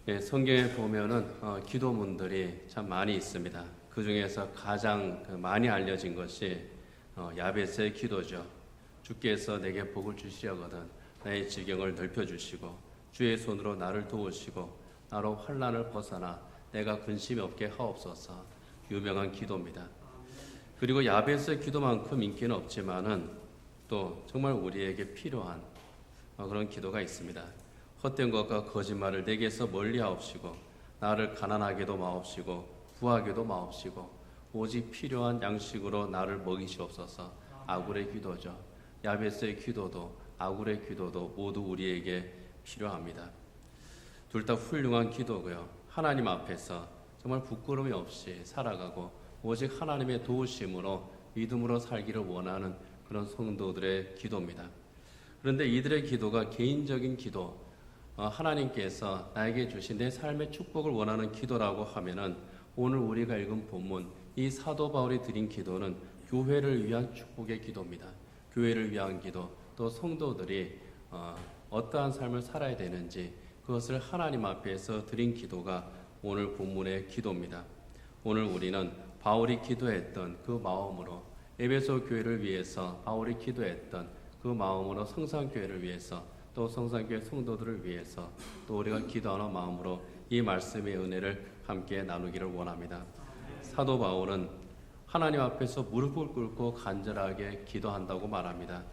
예, 성경에 보면은 기도문들이 참 많이 있습니다. 그 중에서 가장 많이 알려진 것이 야베스의 기도죠. 주께서 내게 복을 주시려거든 나의 지경을 넓혀주시고 주의 손으로 나를 도우시고 나로 환난을 벗어나 내가 근심이 없게 하옵소서. 유명한 기도입니다. 그리고 야베스의 기도만큼 인기는 없지만은 또 정말 우리에게 필요한 그런 기도가 있습니다. 헛된 것과 거짓말을 내게서 멀리하옵시고 나를 가난하게도 마옵시고 부하게도 마옵시고 오직 필요한 양식으로 나를 먹이시옵소서. 아굴의 기도죠. 야베스의 기도도 아굴의 기도도 모두 우리에게 필요합니다. 둘 다 훌륭한 기도고요. 하나님 앞에서 정말 부끄러움이 없이 살아가고 오직 하나님의 도우심으로 믿음으로 살기를 원하는 그런 성도들의 기도입니다. 그런데 이들의 기도가 개인적인 기도, 하나님께서 나에게 주신 내 삶의 축복을 원하는 기도라고 하면은 오늘 우리가 읽은 본문 이 사도 바울이 드린 기도는 교회를 위한 축복의 기도입니다. 교회를 위한 기도, 또 성도들이 어떠한 삶을 살아야 되는지 그것을 하나님 앞에서 드린 기도가 오늘 본문의 기도입니다. 오늘 우리는 바울이 기도했던 그 마음으로 에베소 교회를 위해서 바울이 기도했던 그 마음으로 성산교회를 위해서 또 성산교회 성도들을 위해서 또 우리가 기도하는 마음으로 이 말씀의 은혜를 함께 나누기를 원합니다. 사도 바울은 하나님 앞에서 무릎을 꿇고 간절하게 기도한다고 말합니다.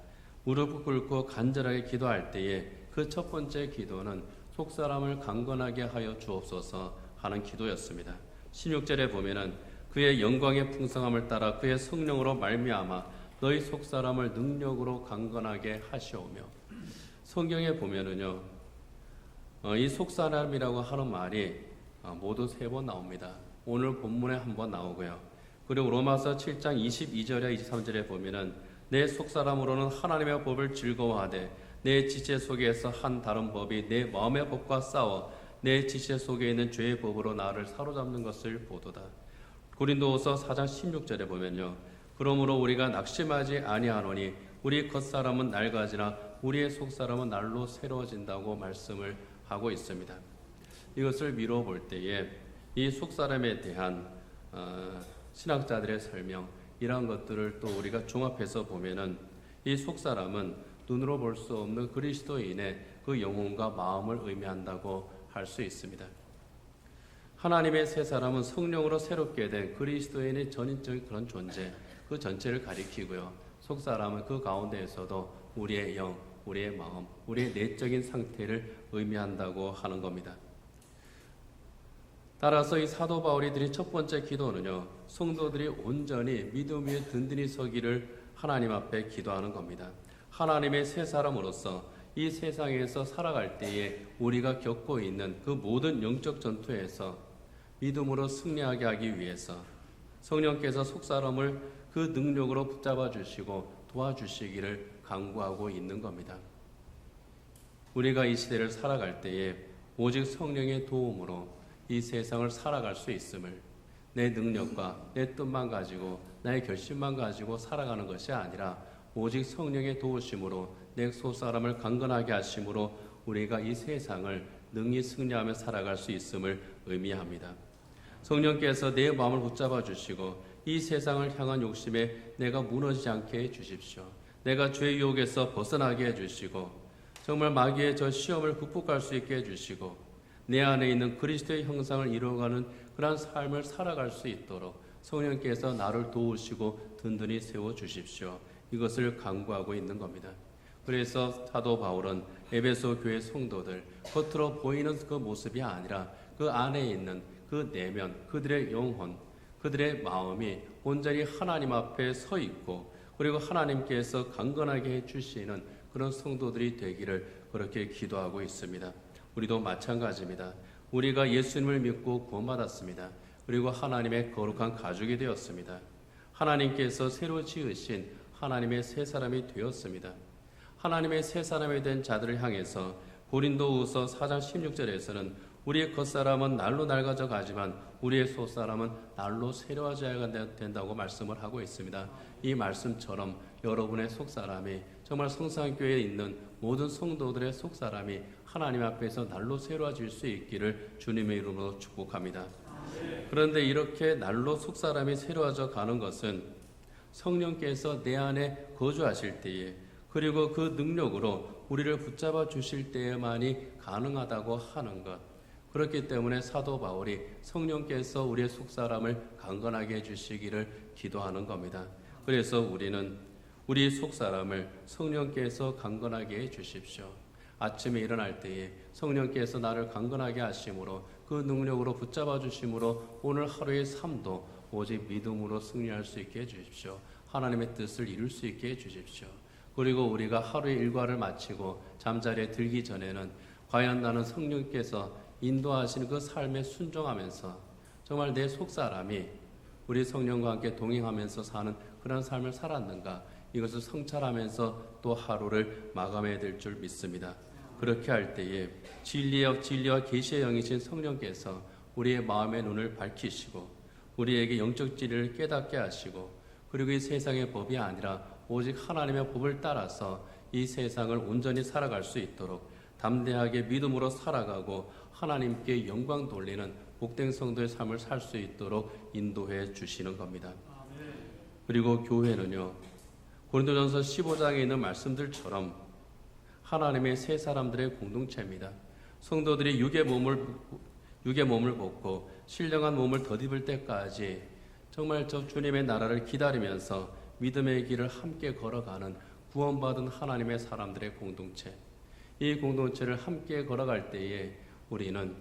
무릎을 꿇고 간절하게 기도할 때에 그 첫 번째 기도는 속사람을 강건하게 하여 주옵소서 하는 기도였습니다. 16절에 보면은 그의 영광의 풍성함을 따라 그의 성령으로 말미암아 너희 속사람을 능력으로 강건하게 하시오며. 성경에 보면은요, 이 속사람이라고 하는 말이 모두 3번 나옵니다. 오늘 본문에 한 번 나오고요. 그리고 로마서 7장 22절에 23절에 보면은 내 속사람으로는 하나님의 법을 즐거워하되 내 지체 속에서 한 다른 법이 내 마음의 법과 싸워 내 지체 속에 있는 죄의 법으로 나를 사로잡는 것을 보도다. 고린도후서 4장 16절에 보면요, 그러므로 우리가 낙심하지 아니하노니 우리 겉사람은 낡아지나 우리의 속사람은 날로 새로워진다고 말씀을 하고 있습니다. 이것을 미루어 볼 때에 이 속사람에 대한 신학자들의 설명, 이러한 것들을 또 우리가 종합해서 보면은 이 속사람은 눈으로 볼 수 없는 그리스도인의 그 영혼과 마음을 의미한다고 할 수 있습니다. 하나님의 새 사람은 성령으로 새롭게 된 그리스도인의 전인적인 그런 존재, 그 전체를 가리키고요. 속사람은 그 가운데에서도 우리의 영, 우리의 마음, 우리의 내적인 상태를 의미한다고 하는 겁니다. 따라서 이 사도 바울이 드린 첫 번째 기도는요, 성도들이 온전히 믿음 위에 든든히 서기를 하나님 앞에 기도하는 겁니다. 하나님의 새 사람으로서 이 세상에서 살아갈 때에 우리가 겪고 있는 그 모든 영적 전투에서 믿음으로 승리하게 하기 위해서 성령께서 속사람을 그 능력으로 붙잡아 주시고 도와주시기를 간구하고 있는 겁니다. 우리가 이 시대를 살아갈 때에 오직 성령의 도움으로 이 세상을 살아갈 수 있음을, 내 능력과 내 뜻만 가지고 나의 결심만 가지고 살아가는 것이 아니라 오직 성령의 도우심으로 내 속사람을 강건하게 하심으로 우리가 이 세상을 능히 승리하며 살아갈 수 있음을 의미합니다. 성령께서 내 마음을 붙잡아 주시고 이 세상을 향한 욕심에 내가 무너지지 않게 해 주십시오. 내가 죄의 유혹에서 벗어나게 해 주시고 정말 마귀의 저 시험을 극복할 수 있게 해 주시고 내 안에 있는 그리스도의 형상을 이루어가는 그러한 삶을 살아갈 수 있도록 성령께서 나를 도우시고 든든히 세워 주십시오. 이것을 간구하고 있는 겁니다. 그래서 사도 바울은 에베소 교회 성도들, 겉으로 보이는 그 모습이 아니라 그 안에 있는 그 내면, 그들의 영혼, 그들의 마음이 온전히 하나님 앞에 서 있고 그리고 하나님께서 강건하게 해주시는 그런 성도들이 되기를 그렇게 기도하고 있습니다. 우리도 마찬가지입니다. 우리가 예수님을 믿고 구원받았습니다. 그리고 하나님의 거룩한 가족이 되었습니다. 하나님께서 새로 지으신 하나님의 새 사람이 되었습니다. 하나님의 새 사람이 된 자들을 향해서 고린도후서 4장 16절에서는 우리의 겉사람은 날로 낡아져 가지만 우리의 속사람은 날로 새로워져야 된다고 말씀을 하고 있습니다. 이 말씀처럼 여러분의 속사람이 정말 성산교회에 있는 모든 성도들의 속사람이 하나님 앞에서 날로 새로워질 수 있기를 주님의 이름으로 축복합니다. 그런데 이렇게 날로 속사람이 새로워져 가는 것은 성령께서 내 안에 거주하실 때에, 그리고 그 능력으로 우리를 붙잡아 주실 때에만이 가능하다고 하는 것. 그렇기 때문에 사도 바울이 성령께서 우리의 속사람을 강건하게 해주시기를 기도하는 겁니다. 그래서 우리는 우리 속사람을 성령께서 강건하게 해주십시오. 아침에 일어날 때에 성령께서 나를 강건하게 하심으로, 그 능력으로 붙잡아 주심으로 오늘 하루의 삶도 오직 믿음으로 승리할 수 있게 해주십시오. 하나님의 뜻을 이룰 수 있게 해주십시오. 그리고 우리가 하루의 일과를 마치고 잠자리에 들기 전에는 과연 나는 성령께서 인도하시는 그 삶에 순종하면서 정말 내 속사람이 우리 성령과 함께 동행하면서 사는 그런 삶을 살았는가, 이것을 성찰하면서 또 하루를 마감해야 될 줄 믿습니다. 그렇게 할 때에 진리와 계시의 영이신 성령께서 우리의 마음의 눈을 밝히시고 우리에게 영적 진리를 깨닫게 하시고, 그리고 이 세상의 법이 아니라 오직 하나님의 법을 따라서 이 세상을 온전히 살아갈 수 있도록 담대하게 믿음으로 살아가고 하나님께 영광 돌리는 복된 성도의 삶을 살 수 있도록 인도해 주시는 겁니다. 그리고 교회는요, 고린도전서 15장에 있는 말씀들처럼 하나님의 새 사람들의 공동체입니다. 성도들이 육의 몸을 벗고 신령한 몸을 덧입을 때까지 정말 저 주님의 나라를 기다리면서 믿음의 길을 함께 걸어가는 구원받은 하나님의 사람들의 공동체. 이 공동체를 함께 걸어갈 때에 우리는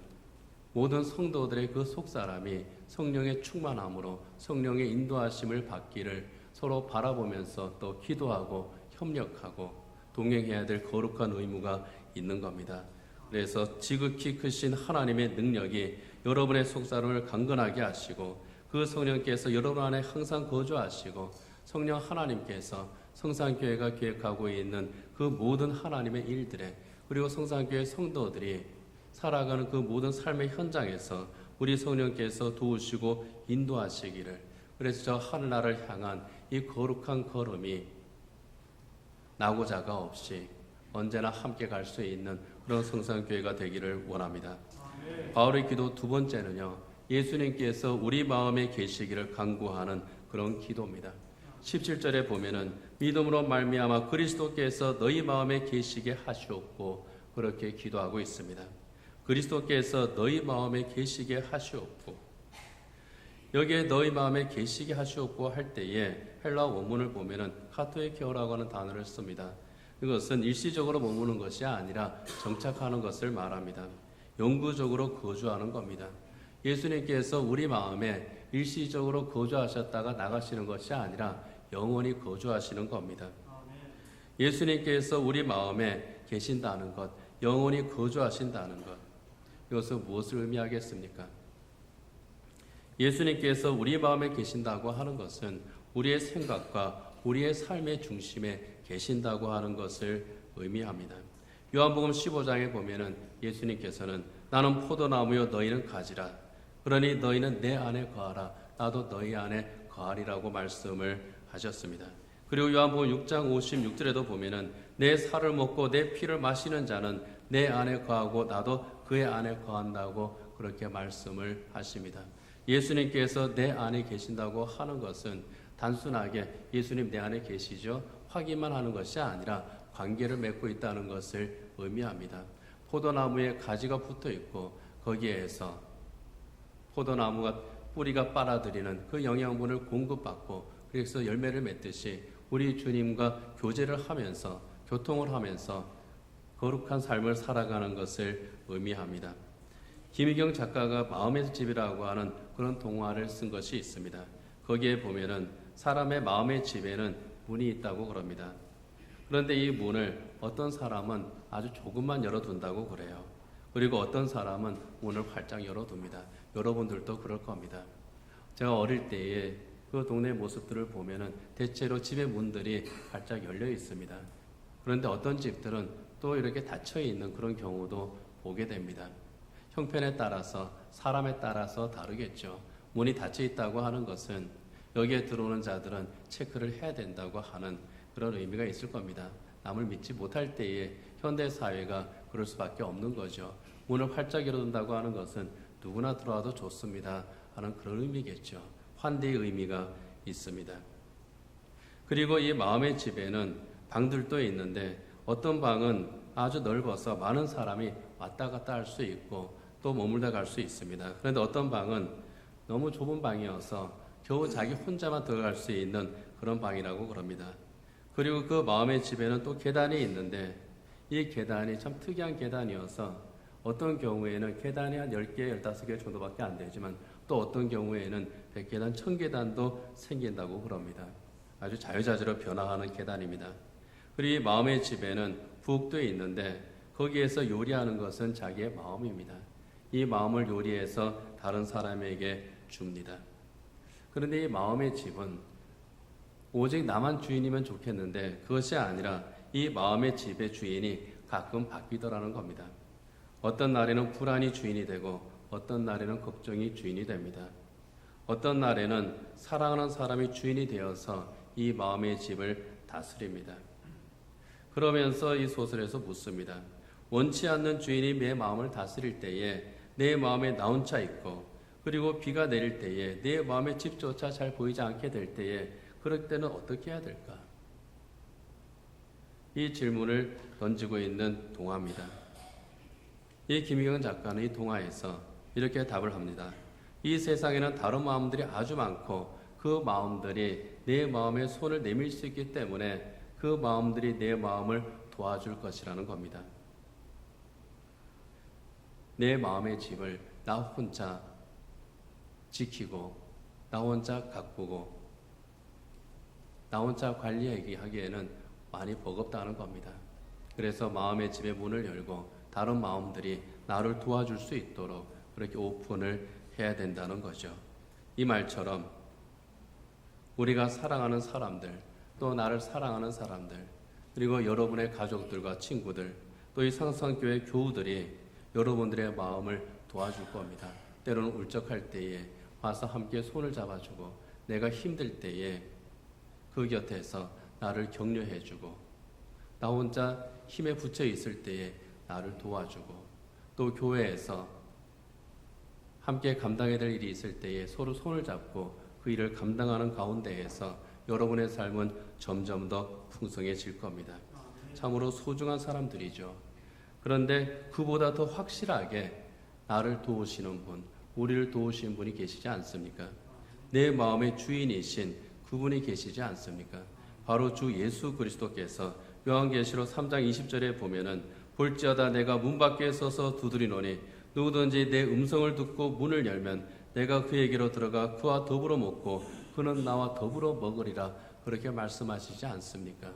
모든 성도들의 그 속사람이 성령의 충만함으로 성령의 인도하심을 받기를 서로 바라보면서 또 기도하고 협력하고 동행해야 될 거룩한 의무가 있는 겁니다. 그래서 지극히 크신 하나님의 능력이 여러분의 속사람을 강건하게 하시고, 그 성령께서 여러분 안에 항상 거주하시고, 성령 하나님께서 성산교회가 계획하고 있는 그 모든 하나님의 일들에, 그리고 성산교회 성도들이 살아가는 그 모든 삶의 현장에서 우리 성령께서 도우시고 인도하시기를, 그래서 저 하늘나라를 향한 이 거룩한 걸음이 나고자가 없이 언제나 함께 갈 수 있는 그런 성산교회가 되기를 원합니다. 바울의 기도 두 번째는요, 예수님께서 우리 마음에 계시기를 간구하는 그런 기도입니다. 17절에 보면은 믿음으로 말미암아 그리스도께서 너희 마음에 계시게 하시옵고, 그렇게 기도하고 있습니다. 그리스도께서 너희 마음에 계시게 하시옵고, 여기에 너희 마음에 계시게 하시옵고 할 때에 헬라 원문을 보면은 카토에케오라고 하는 단어를 씁니다. 이것은 일시적으로 머무는 것이 아니라 정착하는 것을 말합니다. 영구적으로 거주하는 겁니다. 예수님께서 우리 마음에 일시적으로 거주하셨다가 나가시는 것이 아니라 영원히 거주하시는 겁니다. 예수님께서 우리 마음에 계신다는 것, 영원히 거주하신다는 것, 이것은 무엇을 의미하겠습니까? 예수님께서 우리 마음에 계신다고 하는 것은 우리의 생각과 우리의 삶의 중심에 계신다고 하는 것을 의미합니다. 요한복음 15장에 보면은 예수님께서는 나는 포도나무요 너희는 가지라, 그러니 너희는 내 안에 거하라, 나도 너희 안에 거하리라고 말씀을 하셨습니다. 그리고 요한복음 6장 56절에도 보면은 내 살을 먹고 내 피를 마시는 자는 내 안에 거하고 나도 그의 안에 거한다고 그렇게 말씀을 하십니다. 예수님께서 내 안에 계신다고 하는 것은 단순하게 예수님 내 안에 계시죠, 확인만 하는 것이 아니라 관계를 맺고 있다는 것을 의미합니다. 포도나무에 가지가 붙어 있고 거기에서 포도나무가 뿌리가 빨아들이는 그 영양분을 공급받고, 그래서 열매를 맺듯이 우리 주님과 교제를 하면서 교통을 하면서 거룩한 삶을 살아가는 것을 의미합니다. 김희경 작가가 마음의 집이라고 하는 그런 동화를 쓴 것이 있습니다. 거기에 보면은 사람의 마음의 집에는 문이 있다고 그럽니다. 그런데 이 문을 어떤 사람은 아주 조금만 열어둔다고 그래요. 그리고 어떤 사람은 문을 활짝 열어둡니다. 여러분들도 그럴 겁니다. 제가 어릴 때에 그 동네 모습들을 보면은 대체로 집의 문들이 활짝 열려 있습니다. 그런데 어떤 집들은 또 이렇게 닫혀 있는 그런 경우도 보게 됩니다. 형편에 따라서, 사람에 따라서 다르겠죠. 문이 닫혀 있다고 하는 것은 여기에 들어오는 자들은 체크를 해야 된다고 하는 그런 의미가 있을 겁니다. 남을 믿지 못할 때에 현대 사회가 그럴 수밖에 없는 거죠. 문을 활짝 열어둔다고 하는 것은 누구나 들어와도 좋습니다 하는 그런 의미겠죠. 환대의 의미가 있습니다. 그리고 이 마음의 집에는 방들도 있는데 어떤 방은 아주 넓어서 많은 사람이 왔다 갔다 할 수 있고 또 머물다 갈 수 있습니다. 그런데 어떤 방은 너무 좁은 방이어서 겨우 자기 혼자만 들어갈 수 있는 그런 방이라고 그럽니다. 그리고 그 마음의 집에는 또 계단이 있는데 이 계단이 참 특이한 계단이어서 어떤 경우에는 계단이 한 10개, 15개 정도밖에 안 되지만 또 어떤 경우에는 100계단, 1000계단도 생긴다고 그럽니다. 아주 자유자재로 변화하는 계단입니다. 그리고 이 마음의 집에는 부엌도 있는데 거기에서 요리하는 것은 자기의 마음입니다. 이 마음을 요리해서 다른 사람에게 줍니다. 그런데 이 마음의 집은 오직 나만 주인이면 좋겠는데 그것이 아니라 이 마음의 집의 주인이 가끔 바뀌더라는 겁니다. 어떤 날에는 불안이 주인이 되고 어떤 날에는 걱정이 주인이 됩니다. 어떤 날에는 사랑하는 사람이 주인이 되어서 이 마음의 집을 다스립니다. 그러면서 이 소설에서 묻습니다. 원치 않는 주인이 내 마음을 다스릴 때에 내 마음에 나 혼자 있고 그리고 비가 내릴 때에 내 마음의 집조차 잘 보이지 않게 될 때에 그럴 때는 어떻게 해야 될까? 이 질문을 던지고 있는 동화입니다. 이 김희경 작가는 이 동화에서 이렇게 답을 합니다. 이 세상에는 다른 마음들이 아주 많고 그 마음들이 내 마음에 손을 내밀 수 있기 때문에 그 마음들이 내 마음을 도와줄 것이라는 겁니다. 내 마음의 집을 나 혼자 지키고 나 혼자 가꾸고 나 혼자 관리하기에는 많이 버겁다는 겁니다. 그래서 마음의 집의 문을 열고 다른 마음들이 나를 도와줄 수 있도록 그렇게 오픈을 해야 된다는 거죠. 이 말처럼 우리가 사랑하는 사람들, 또 나를 사랑하는 사람들, 그리고 여러분의 가족들과 친구들, 또 이 상상교회 교우들이 여러분들의 마음을 도와줄 겁니다. 때로는 울적할 때에 와서 함께 손을 잡아주고 내가 힘들 때에 그 곁에서 나를 격려해주고 나 혼자 힘에 부쳐 있을 때에 나를 도와주고 또 교회에서 함께 감당해야 될 일이 있을 때에 서로 손을 잡고 그 일을 감당하는 가운데에서 여러분의 삶은 점점 더 풍성해질 겁니다. 참으로 소중한 사람들이죠. 그런데 그보다 더 확실하게 나를 도우시는 분, 우리를 도우시는 분이 계시지 않습니까? 내 마음의 주인이신 그분이 계시지 않습니까? 바로 주 예수 그리스도께서 요한계시록 3장 20절에 보면은 볼지어다 내가 문 밖에 서서 두드리노니 누구든지 내 음성을 듣고 문을 열면 내가 그에게로 들어가 그와 더불어 먹고 그는 나와 더불어 먹으리라 그렇게 말씀하시지 않습니까?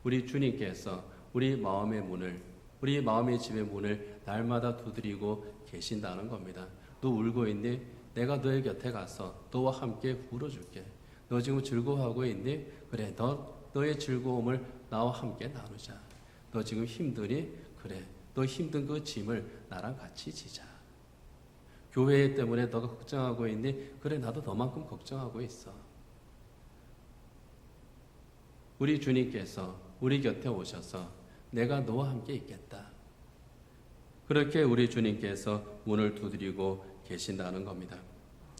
우리 주님께서 우리 마음의 문을 우리 마음의 집의 문을 날마다 두드리고 계신다는 겁니다. 너 울고 있니? 내가 너의 곁에 가서 너와 함께 울어줄게. 너 지금 즐거워하고 있니? 그래, 너의 즐거움을 나와 함께 나누자. 너 지금 힘드니? 그래, 너 힘든 그 짐을 나랑 같이 지자. 교회 때문에 너가 걱정하고 있니? 그래, 나도 너만큼 걱정하고 있어. 우리 주님께서 우리 곁에 오셔서 내가 너와 함께 있겠다. 그렇게 우리 주님께서 문을 두드리고 계신다는 겁니다.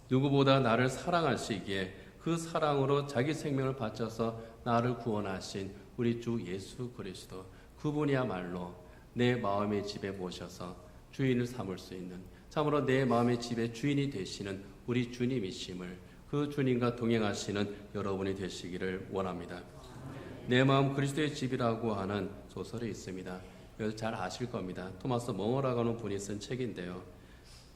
누구보다 나를 사랑하시기에 그 사랑으로 자기 생명을 바쳐서 나를 구원하신 우리 주 예수 그리스도 그분이야말로 내 마음의 집에 모셔서 주인을 삼을 수 있는 참으로 내 마음의 집의 주인이 되시는 우리 주님이심을 그 주님과 동행하시는 여러분이 되시기를 원합니다. 내 마음 그리스도의 집이라고 하는 소설이 있습니다. 그래서 잘 아실 겁니다. 토마스 멍어라고 하는 분이 쓴 책인데요.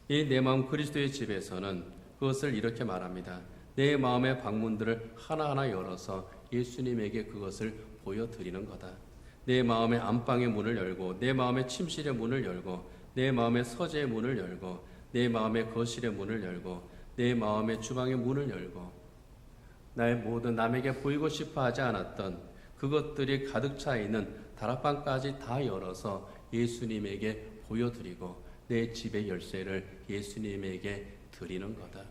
이 내 마음 그리스도의 집에서는 그것을 이렇게 말합니다. 내 마음의 방문들을 하나하나 열어서 예수님에게 그것을 보여드리는 거다. 내 마음의 안방의 문을 열고 내 마음의 침실의 문을 열고 내 마음의 서재의 문을 열고 내 마음의 거실의 문을 열고 내 마음의 주방의 문을 열고 나의 모든 남에게 보이고 싶어 하지 않았던 그것들이 가득 차 있는 다락방까지 다 열어서 예수님에게 보여드리고 내 집의 열쇠를 예수님에게 드리는 거다.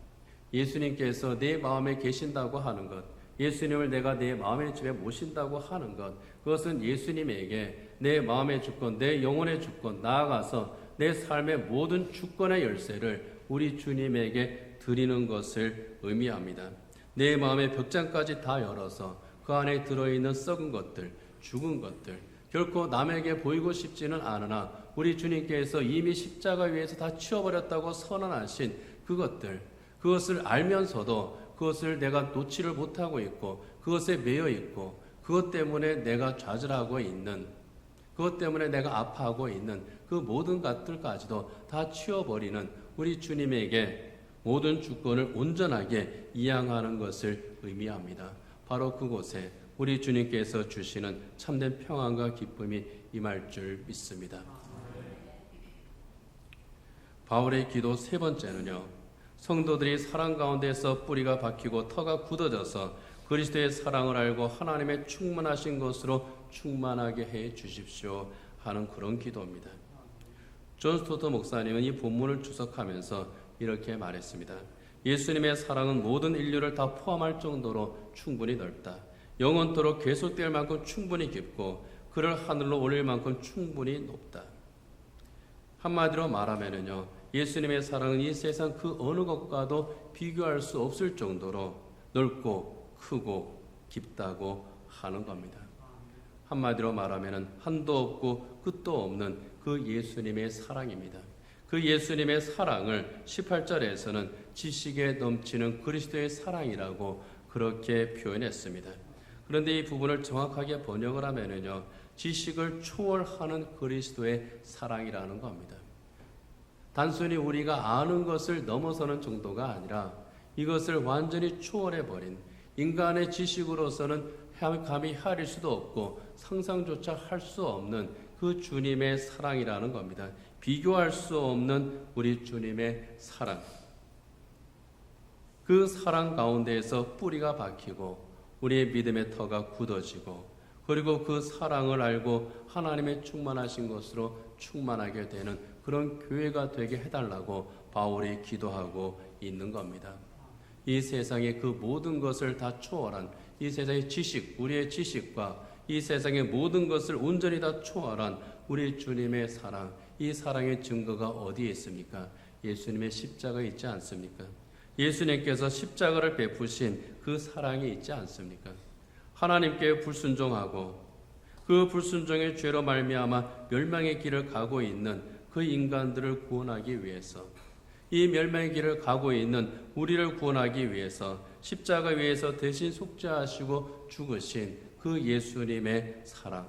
예수님께서 내 마음에 계신다고 하는 것, 예수님을 내가 내 마음의 집에 모신다고 하는 것, 그것은 예수님에게 내 마음의 주권, 내 영혼의 주권, 나아가서 내 삶의 모든 주권의 열쇠를 우리 주님에게 드리는 것을 의미합니다. 내 마음의 벽장까지 다 열어서 그 안에 들어있는 썩은 것들, 죽은 것들, 결코 남에게 보이고 싶지는 않으나 우리 주님께서 이미 십자가 위에서 다 치워버렸다고 선언하신 그것을 알면서도 그것을 내가 놓지를 못하고 있고 그것에 매여 있고 그것 때문에 내가 좌절하고 있는, 그것 때문에 내가 아파하고 있는 그 모든 것들까지도 다 치워버리는 우리 주님에게 모든 주권을 온전하게 이양하는 것을 의미합니다. 바로 그곳에 우리 주님께서 주시는 참된 평안과 기쁨이 임할 줄 믿습니다. 바울의 기도 세 번째는요, 성도들이 사랑 가운데서 뿌리가 박히고 터가 굳어져서 그리스도의 사랑을 알고 하나님의 충만하신 것으로 충만하게 해 주십시오 하는 그런 기도입니다. 존 스토터 목사님은 이 본문을 주석하면서 이렇게 말했습니다. 예수님의 사랑은 모든 인류를 다 포함할 정도로 충분히 넓다. 영원토록 계속될 만큼 충분히 깊고 그를 하늘로 올릴 만큼 충분히 높다. 한마디로 말하면요, 예수님의 사랑은 이 세상 그 어느 것과도 비교할 수 없을 정도로 넓고 크고 깊다고 하는 겁니다. 한마디로 말하면 한도 없고 끝도 없는 그 예수님의 사랑입니다. 그 예수님의 사랑을 18절에서는 지식에 넘치는 그리스도의 사랑이라고 그렇게 표현했습니다. 그런데 이 부분을 정확하게 번역을 하면요, 지식을 초월하는 그리스도의 사랑이라는 겁니다. 단순히 우리가 아는 것을 넘어서는 정도가 아니라 이것을 완전히 초월해버린, 인간의 지식으로서는 감히 헤아릴 수도 없고 상상조차 할 수 없는 그 주님의 사랑이라는 겁니다. 비교할 수 없는 우리 주님의 사랑. 그 사랑 가운데에서 뿌리가 박히고 우리의 믿음의 터가 굳어지고 그리고 그 사랑을 알고 하나님의 충만하신 것으로 충만하게 되는 그런 교회가 되게 해달라고 바울이 기도하고 있는 겁니다. 이 세상의 그 모든 것을 다 초월한 이 세상의 지식, 우리의 지식과 이 세상의 모든 것을 온전히 다 초월한 우리 주님의 사랑, 이 사랑의 증거가 어디에 있습니까? 예수님의 십자가에 있지 않습니까? 예수님께서 십자가를 베푸신 그 사랑이 있지 않습니까? 하나님께 불순종하고 그 불순종의 죄로 말미암아 멸망의 길을 가고 있는 그 인간들을 구원하기 위해서, 이 멸망의 길을 가고 있는 우리를 구원하기 위해서 십자가 위에서 대신 속죄하시고 죽으신 그 예수님의 사랑.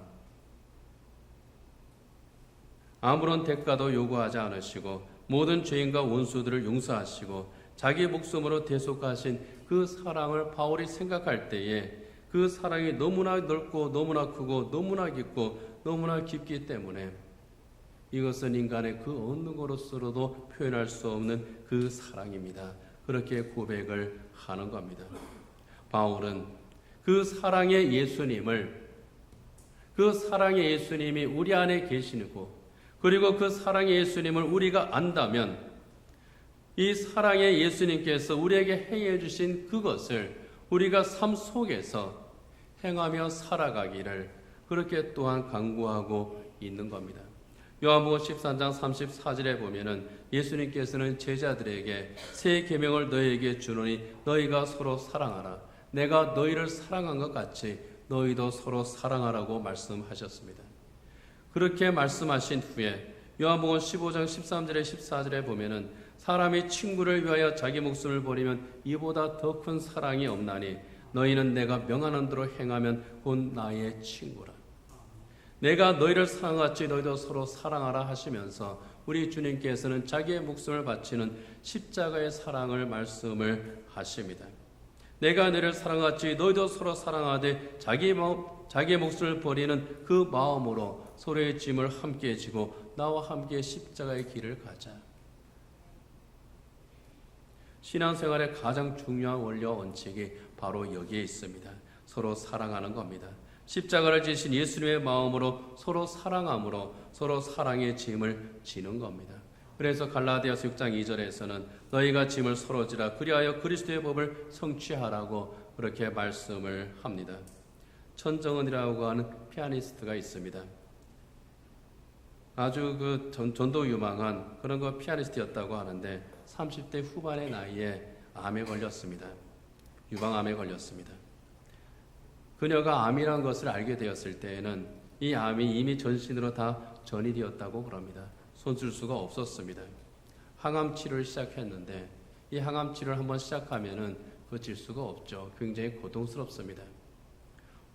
아무런 대가도 요구하지 않으시고 모든 죄인과 원수들을 용서하시고 자기 목숨으로 대속하신 그 사랑을 바울이 생각할 때에 그 사랑이 너무나 넓고 너무나 크고 너무나 깊고 너무나 깊기 때문에 이것은 인간의 그 어느 것으로도 표현할 수 없는 그 사랑입니다. 그렇게 고백을 하는 겁니다. 바울은 그 사랑의 예수님을, 그 사랑의 예수님이 우리 안에 계시고 그리고 그 사랑의 예수님을 우리가 안다면 이 사랑의 예수님께서 우리에게 행해 주신 그것을 우리가 삶 속에서 행하며 살아가기를 그렇게 또한 강구하고 있는 겁니다. 요한복음 13장 34절에 보면은 예수님께서는 제자들에게 새 계명을 너희에게 주노니 너희가 서로 사랑하라. 내가 너희를 사랑한 것 같이 너희도 서로 사랑하라고 말씀하셨습니다. 그렇게 말씀하신 후에 요한복음 15장 13절에 14절에 보면은 사람이 친구를 위하여 자기 목숨을 버리면 이보다 더 큰 사랑이 없나니 너희는 내가 명하는 대로 행하면 곧 나의 친구라. 내가 너희를 사랑같이 너희도 서로 사랑하라 하시면서 우리 주님께서는 자기의 목숨을 바치는 십자가의 사랑을 말씀을 하십니다. 내가 너희를 사랑같이 너희도 서로 사랑하되 자기의 목숨을 버리는 그 마음으로 서로의 짐을 함께 지고 나와 함께 십자가의 길을 가자. 신앙생활의 가장 중요한 원리와 원칙이 바로 여기에 있습니다. 서로 사랑하는 겁니다. 십자가를 지신 예수님의 마음으로 서로 사랑함으로 서로 사랑의 짐을 지는 겁니다. 그래서 갈라디아서 6장 2절에서는 너희가 짐을 서로 지라 그리하여 그리스도의 법을 성취하라고 그렇게 말씀을 합니다. 천정은이라고 하는 피아니스트가 있습니다. 아주 그 전도 유망한 그런 거 피아니스트였다고 하는데 30대 후반의 나이에 암에 걸렸습니다. 유방암에 걸렸습니다. 그녀가 암이란 것을 알게 되었을 때에는 이 암이 이미 전신으로 다 전이 되었다고 그럽니다. 손쓸 수가 없었습니다. 항암 치료를 시작했는데 이 항암 치료를 한번 시작하면은 그칠 수가 없죠. 굉장히 고통스럽습니다.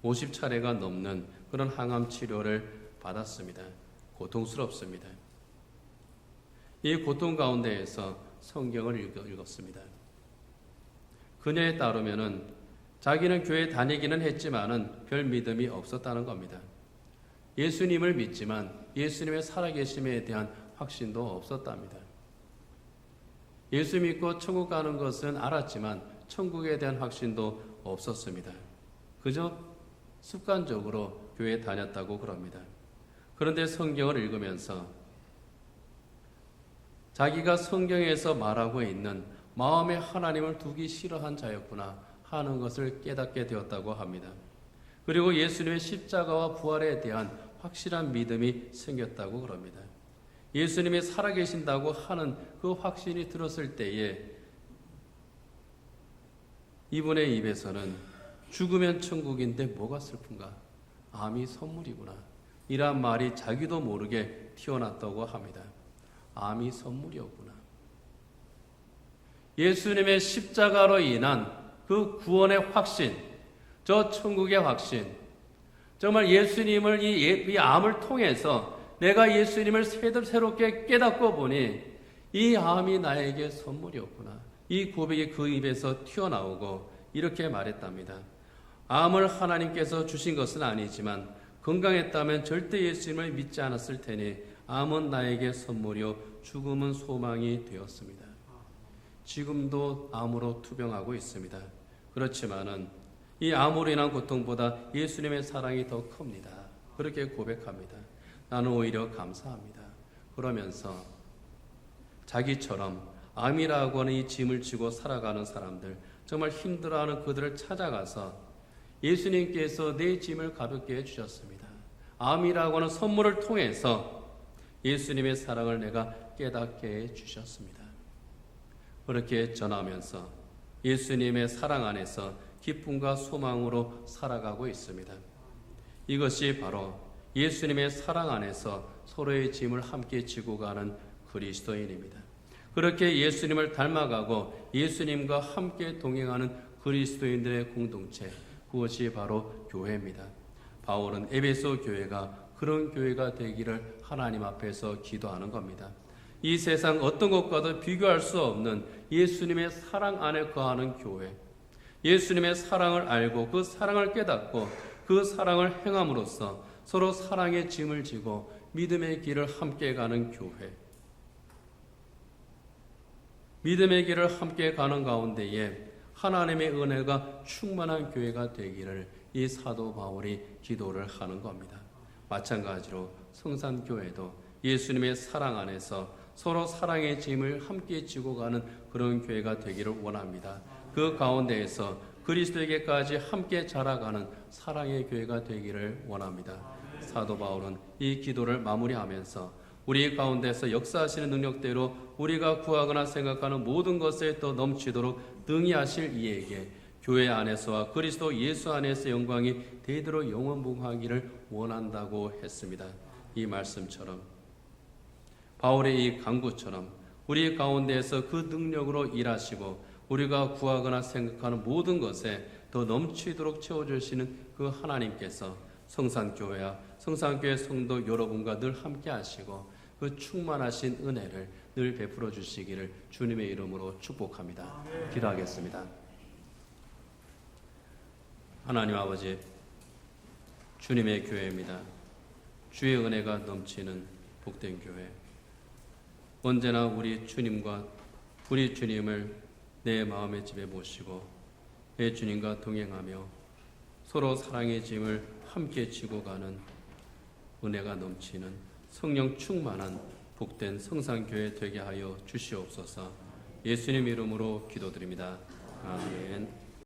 50차례가 넘는 그런 항암 치료를 받았습니다. 고통스럽습니다. 이 고통 가운데에서 성경을 읽었습니다. 그녀에 따르면은 자기는 교회 다니기는 했지만은 별 믿음이 없었다는 겁니다. 예수님을 믿지만 예수님의 살아계심에 대한 확신도 없었답니다. 예수 믿고 천국 가는 것은 알았지만 천국에 대한 확신도 없었습니다. 그저 습관적으로 교회에 다녔다고 그럽니다. 그런데 성경을 읽으면서 자기가 성경에서 말하고 있는 마음에 하나님을 두기 싫어한 자였구나 하는 것을 깨닫게 되었다고 합니다. 그리고 예수님의 십자가와 부활에 대한 확실한 믿음이 생겼다고 그럽니다. 예수님이 살아계신다고 하는 그 확신이 들었을 때에 이분의 입에서는 죽으면 천국인데 뭐가 슬픈가? 암이 선물이구나. 이란 말이 자기도 모르게 튀어났다고 합니다. 암이 선물이었구나. 예수님의 십자가로 인한 그 구원의 확신, 저 천국의 확신, 정말 예수님을 이 암을 통해서 내가 예수님을 새롭게 깨닫고 보니 이 암이 나에게 선물이었구나. 이 고백이 그 입에서 튀어나오고 이렇게 말했답니다. 암을 하나님께서 주신 것은 아니지만 건강했다면 절대 예수님을 믿지 않았을 테니 암은 나에게 선물이요 죽음은 소망이 되었습니다. 지금도 암으로 투병하고 있습니다. 그렇지만은 이 암으로 인한 고통보다 예수님의 사랑이 더 큽니다. 그렇게 고백합니다. 나는 오히려 감사합니다. 그러면서 자기처럼 암이라고 하는 이 짐을 지고 살아가는 사람들, 정말 힘들어하는 그들을 찾아가서 예수님께서 내 짐을 가볍게 해주셨습니다. 암이라고 하는 선물을 통해서 예수님의 사랑을 내가 깨닫게 해주셨습니다. 그렇게 전하면서 예수님의 사랑 안에서 기쁨과 소망으로 살아가고 있습니다. 이것이 바로 예수님의 사랑 안에서 서로의 짐을 함께 지고 가는 그리스도인입니다. 그렇게 예수님을 닮아가고 예수님과 함께 동행하는 그리스도인들의 공동체, 그것이 바로 교회입니다. 바울은 에베소 교회가 그런 교회가 되기를 하나님 앞에서 기도하는 겁니다. 이 세상 어떤 것과도 비교할 수 없는 예수님의 사랑 안에 거하는 교회, 예수님의 사랑을 알고 그 사랑을 깨닫고 그 사랑을 행함으로써 서로 사랑의 짐을 지고 믿음의 길을 함께 가는 교회, 믿음의 길을 함께 가는 가운데에 하나님의 은혜가 충만한 교회가 되기를 이 사도 바울이 기도를 하는 겁니다. 마찬가지로 성산교회도 예수님의 사랑 안에서 서로 사랑의 짐을 함께 지고 가는 그런 교회가 되기를 원합니다. 그 가운데에서 그리스도에게까지 함께 자라가는 사랑의 교회가 되기를 원합니다. 사도 바울은 이 기도를 마무리하면서 우리 가운데서 역사하시는 능력대로 우리가 구하거나 생각하는 모든 것에 더 넘치도록 능히 하실 이에게 교회 안에서와 그리스도 예수 안에서 영광이 대대로 영원무궁하기를 원한다고 했습니다. 이 말씀처럼 바울의 이 간구처럼 우리 가운데에서 그 능력으로 일하시고 우리가 구하거나 생각하는 모든 것에 더 넘치도록 채워주시는 그 하나님께서 성산교회와 성산교회 성도 여러분과 늘 함께 하시고 그 충만하신 은혜를 늘 베풀어 주시기를 주님의 이름으로 축복합니다. 기도하겠습니다. 하나님 아버지, 주님의 교회입니다. 주의 은혜가 넘치는 복된 교회. 언제나 우리 주님과 우리 주님을 내 마음의 집에 모시고 내 주님과 동행하며 서로 사랑의 짐을 함께 지고 가는 은혜가 넘치는 성령 충만한 복된 성산교회 되게 하여 주시옵소서. 예수님 이름으로 기도드립니다. 아멘.